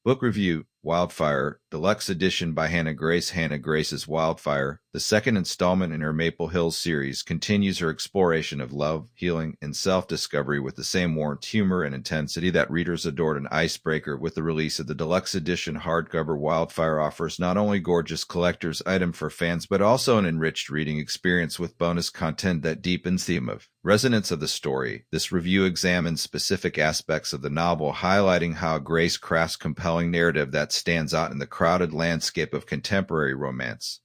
Book review: Wildfire, Deluxe Edition by Hannah Grace. Hannah Grace's Wildfire, the second installment in her Maple Hills series, continues her exploration of love, healing, and self-discovery with the same warmth, humor, and intensity that readers adored in Icebreaker. With the release of the Deluxe Edition hardcover, Wildfire offers not only gorgeous collector's item for fans, but also an enriched reading experience with bonus content that deepens the theme of resonance of the story. This review examines specific aspects of the novel, highlighting how Grace crafts compelling narrative that stands out in the crowded landscape of contemporary romance.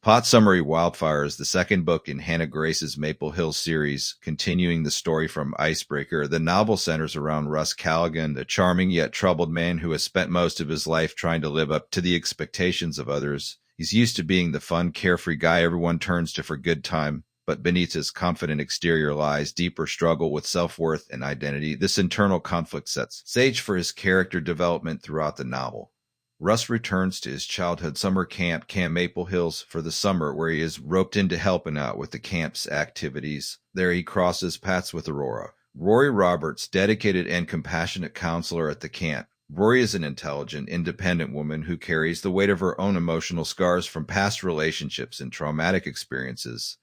Plot summary: Wildfire is the second book in Hannah Grace's Maple Hills series, continuing the story from Icebreaker. The novel centers around Russ Callaghan, a charming yet troubled man who has spent most of his life trying to live up to the expectations of others. He's used to being the fun, carefree guy everyone turns to for good time, but beneath his confident exterior lies deeper struggle with self-worth and identity. This internal conflict sets stage for his character development throughout the novel. Russ returns to his childhood summer camp, Camp Maple Hills, for the summer, where he is roped into helping out with the camp's activities. There he crosses paths with Aurora, Rory Roberts, dedicated and compassionate counselor at the camp. Rory is an intelligent, independent woman who carries the weight of her own emotional scars from past relationships and traumatic experiences.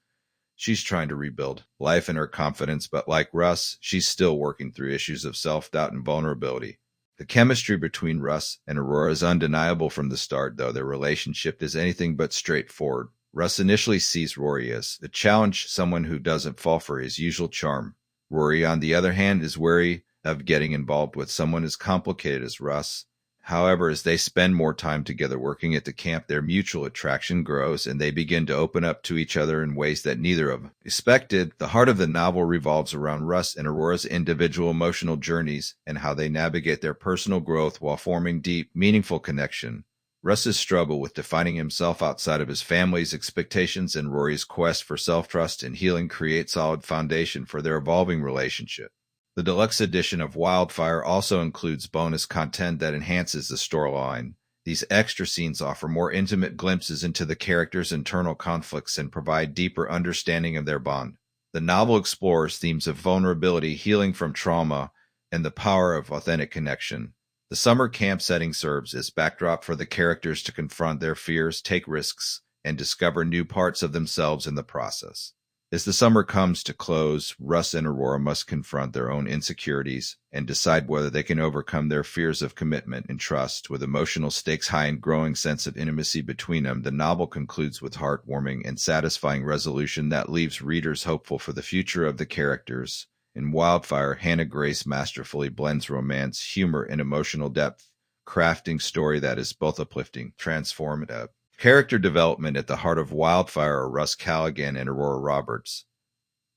She's trying to rebuild life and her confidence, but like Russ, she's still working through issues of self-doubt and vulnerability. The chemistry between Russ and Aurora is undeniable from the start, though their relationship is anything but straightforward. Russ initially sees Rory as a challenge, someone who doesn't fall for his usual charm. Rory, on the other hand, is wary of getting involved with someone as complicated as Russ. However, as they spend more time together working at the camp, their mutual attraction grows and they begin to open up to each other in ways that neither of them expected. The heart of the novel revolves around Russ and Aurora's individual emotional journeys and how they navigate their personal growth while forming deep, meaningful connection. Russ's struggle with defining himself outside of his family's expectations and Rory's quest for self-trust and healing create solid foundation for their evolving relationship. The deluxe edition of Wildfire also includes bonus content that enhances the storyline. These extra scenes offer more intimate glimpses into the characters' internal conflicts and provide deeper understanding of their bond. The novel explores themes of vulnerability, healing from trauma, and the power of authentic connection. The summer camp setting serves as backdrop for the characters to confront their fears, take risks, and discover new parts of themselves in the process. As the summer comes to close, Russ and Aurora must confront their own insecurities and decide whether they can overcome their fears of commitment and trust. With emotional stakes high and growing sense of intimacy between them, the novel concludes with heartwarming and satisfying resolution that leaves readers hopeful for the future of the characters. In Wildfire, Hannah Grace masterfully blends romance, humor, and emotional depth, crafting story that is both uplifting, transformative. Character development: at the heart of Wildfire are Russ Callaghan and Aurora Roberts,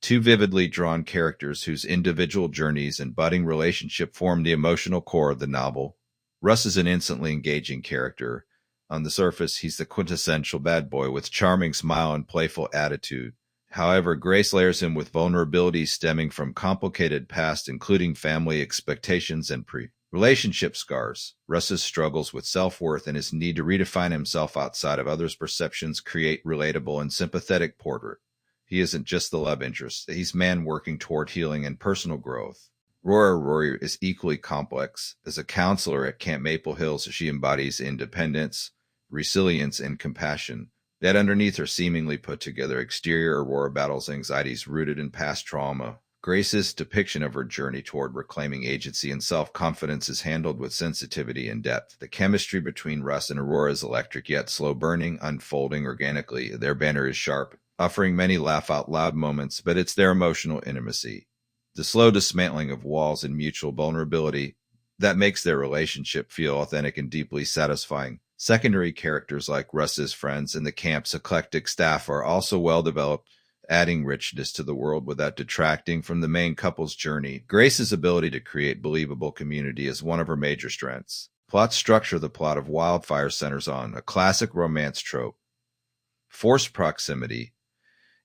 two vividly drawn characters whose individual journeys and budding relationship form the emotional core of the novel. Russ is an instantly engaging character. On the surface, he's the quintessential bad boy with charming smile and playful attitude. However, Grace layers him with vulnerabilities stemming from complicated past, including family expectations and relationship scars. Russ's struggles with self-worth and his need to redefine himself outside of others' perceptions create relatable and sympathetic portrait. He isn't just the love interest, he's man working toward healing and personal growth. Rory is equally complex. As a counselor at Camp Maple Hills, she embodies independence, resilience, and compassion. Yet underneath her seemingly put-together exterior, Aurora battles anxieties rooted in past trauma. Grace's depiction of her journey toward reclaiming agency and self-confidence is handled with sensitivity and depth. The chemistry between Russ and Aurora is electric yet slow-burning, unfolding organically. Their banter is sharp, offering many laugh-out-loud moments, but it's their emotional intimacy, the slow dismantling of walls and mutual vulnerability, that makes their relationship feel authentic and deeply satisfying. Secondary characters like Russ's friends and the camp's eclectic staff are also well-developed, adding richness to the world without detracting from the main couple's journey. Grace's ability to create believable community is one of her major strengths. Plot structure: the plot of Wildfire centers on a classic romance trope, forced proximity.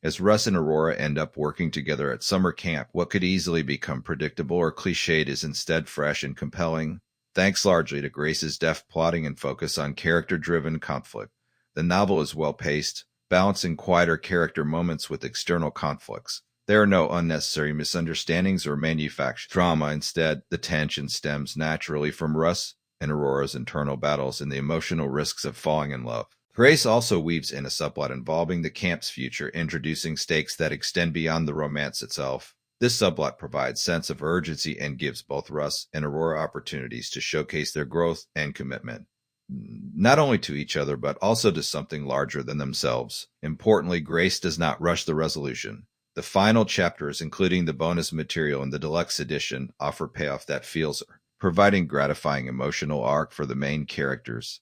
As Russ and Aurora end up working together at summer camp, what could easily become predictable or cliched is instead fresh and compelling, thanks largely to Grace's deft plotting and focus on character-driven conflict. The novel is well-paced, balancing quieter character moments with external conflicts. There are no unnecessary misunderstandings or manufactured drama. Instead, the tension stems naturally from Russ and Aurora's internal battles and the emotional risks of falling in love. Grace also weaves in a subplot involving the camp's future, introducing stakes that extend beyond the romance itself. This subplot provides sense of urgency and gives both Russ and Aurora opportunities to showcase their growth and commitment, not only to each other but also to something larger than themselves. Importantly, Grace does not rush the resolution. The final chapters, including the bonus material in the Deluxe Edition, offer payoff that feels, providing gratifying emotional arc for the main characters.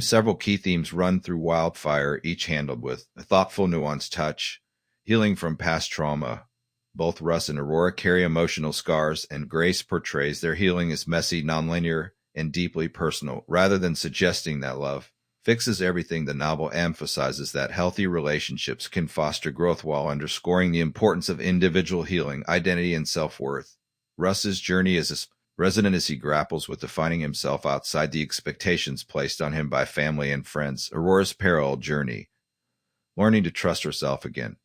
Several key themes run through Wildfire, each handled with a thoughtful, nuanced touch. Healing from past trauma. Both Russ and Aurora carry emotional scars, and Grace portrays their healing as messy, nonlinear, and deeply personal, rather than suggesting that love fixes everything. The novel emphasizes that healthy relationships can foster growth while underscoring the importance of individual healing, identity, and self-worth. Russ's journey is as resonant as he grapples with defining himself outside the expectations placed on him by family and friends. Aurora's parallel journey, learning to trust herself again,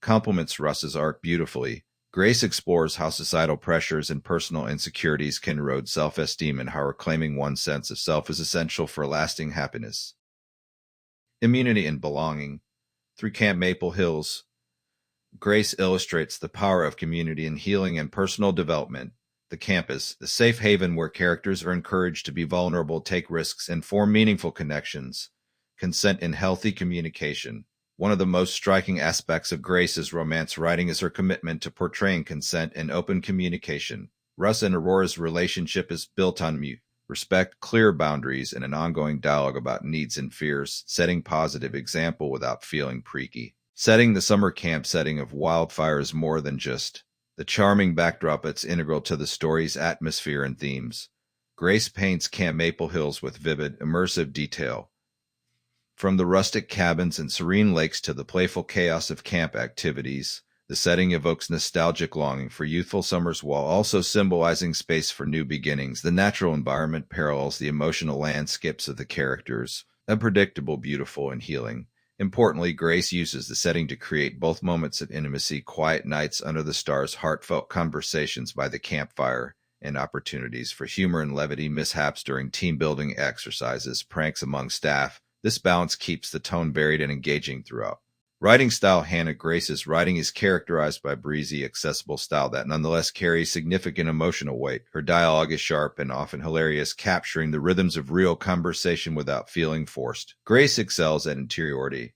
complements Russ's arc beautifully. Grace explores how societal pressures and personal insecurities can erode self-esteem and how reclaiming one's sense of self is essential for lasting happiness. Immunity and belonging. Through Camp Maple Hills, Grace illustrates the power of community in healing and personal development. The campus, the safe haven where characters are encouraged to be vulnerable, take risks, and form meaningful connections. Consent and healthy communication. One of the most striking aspects of Grace's romance writing is her commitment to portraying consent and open communication. Russ and Aurora's relationship is built on respect, clear boundaries, and an ongoing dialogue about needs and fears, setting positive example without feeling preachy. Setting the summer camp setting of Wildfire is more than just the charming backdrop. It's integral to the story's atmosphere and themes. Grace paints Camp Maple Hills with vivid, immersive detail. From the rustic cabins and serene lakes to the playful chaos of camp activities, the setting evokes nostalgic longing for youthful summers while also symbolizing space for new beginnings. The natural environment parallels the emotional landscapes of the characters, unpredictable, beautiful, and healing. Importantly, Grace uses the setting to create both moments of intimacy, quiet nights under the stars, heartfelt conversations by the campfire, and opportunities for humor and levity, mishaps during team-building exercises, pranks among staff. This balance keeps the tone varied and engaging throughout. Writing style. Hannah Grace's writing is characterized by breezy, accessible style that nonetheless carries significant emotional weight. Her dialogue is sharp and often hilarious, capturing the rhythms of real conversation without feeling forced. Grace excels at interiority,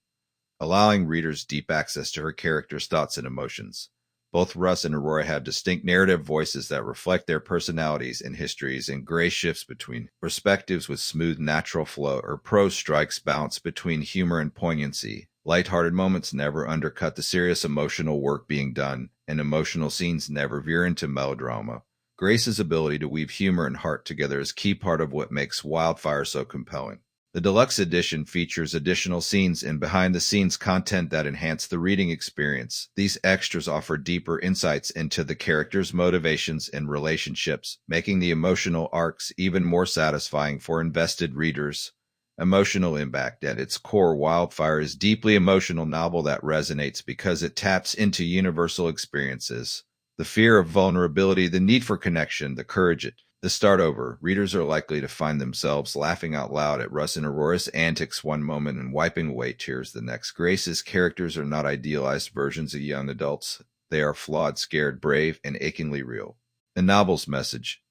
allowing readers deep access to her characters' thoughts and emotions. Both Russ and Aurora have distinct narrative voices that reflect their personalities and histories, and Grace shifts between perspectives with smooth, natural flow. Her prose strikes balance between humor and poignancy. Lighthearted moments never undercut the serious emotional work being done, and emotional scenes never veer into melodrama. Grace's ability to weave humor and heart together is a key part of what makes Wildfire so compelling. The Deluxe Edition features additional scenes and behind-the-scenes content that enhance the reading experience. These extras offer deeper insights into the characters' motivations and relationships, making the emotional arcs even more satisfying for invested readers. Emotional impact. At its core, Wildfire is a deeply emotional novel that resonates because it taps into universal experiences. The fear of vulnerability, the need for connection, the courage to start over. Readers are likely to find themselves laughing out loud at Russ and Aurora's antics one moment and wiping away tears the next. Grace's characters are not idealized versions of young adults. They are flawed, scared, brave, and achingly real. The novel's message: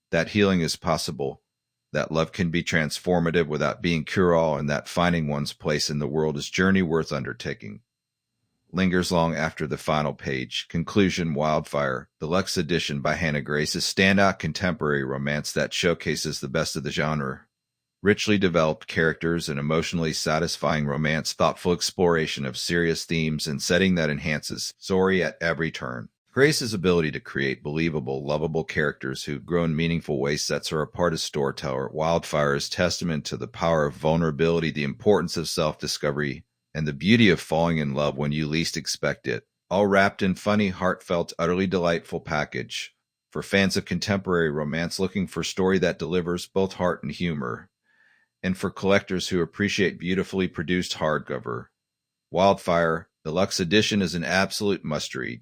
that healing is possible, that love can be transformative without being cure-all, and that finding one's place in the world is a journey worth undertaking. Lingers long after the final page. Conclusion. Wildfire, Deluxe Edition by Hannah Grace, is standout contemporary romance that showcases the best of the genre. Richly developed characters and emotionally satisfying romance, thoughtful exploration of serious themes, and setting that enhances story at every turn. Grace's ability to create believable, lovable characters who grow in meaningful ways sets her apart as storyteller. Wildfire is testament to the power of vulnerability, the importance of self-discovery, and the beauty of falling in love when you least expect it, all wrapped in funny, heartfelt, utterly delightful package. For fans of contemporary romance looking for a story that delivers both heart and humor, and for collectors who appreciate beautifully produced hardcover, Wildfire Deluxe Edition is an absolute must-read.